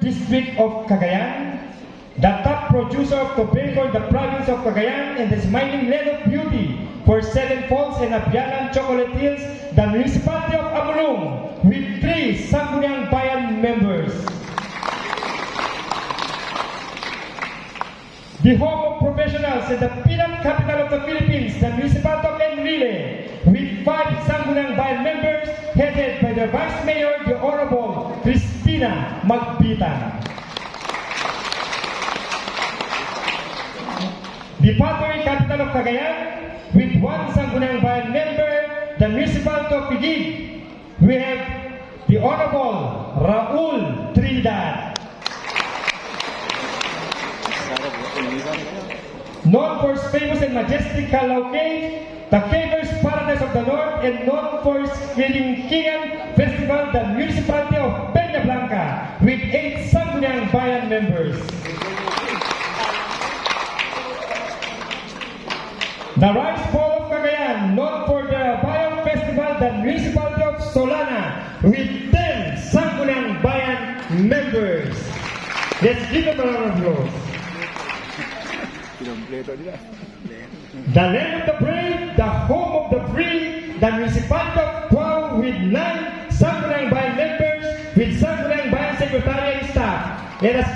District of Cagayan, the top producer of tobacco in the province of Cagayan and the smiling land of beauty for Seven Falls and Abyalan Chocolate Hills, the municipality of Amulong, with 3 Sangguniang Bayan members. The home of professionals and the peanut capital of the Philippines, the municipality of Enrile, with 5 Sangguniang Bayan members, headed by the Vice Mayor, the Honorable Cristina Magbitan. The Pottery capital of Cagayan, with 1 Sangguniang Bayan member, the municipality of Pigig, we have the Honorable Raul Trinidad. Known for its famous and majestic Calao Cave, the Cavers Paradise of the North, and known for its Kilinkingan Festival, the municipality of Peña Blanca, with 8 Sangguniang Bayan members. The Rice Bowl of Cagayan, known for the Bayan Festival, the municipality of Solana, with 10 Sangguniang Bayan members. Let's give them a round of applause. The land of the brave, the home of the free, the municipality of Tuao, with 9 Sangguniang Bayan members, with Sangguniang Bayan secretary and staff. Let us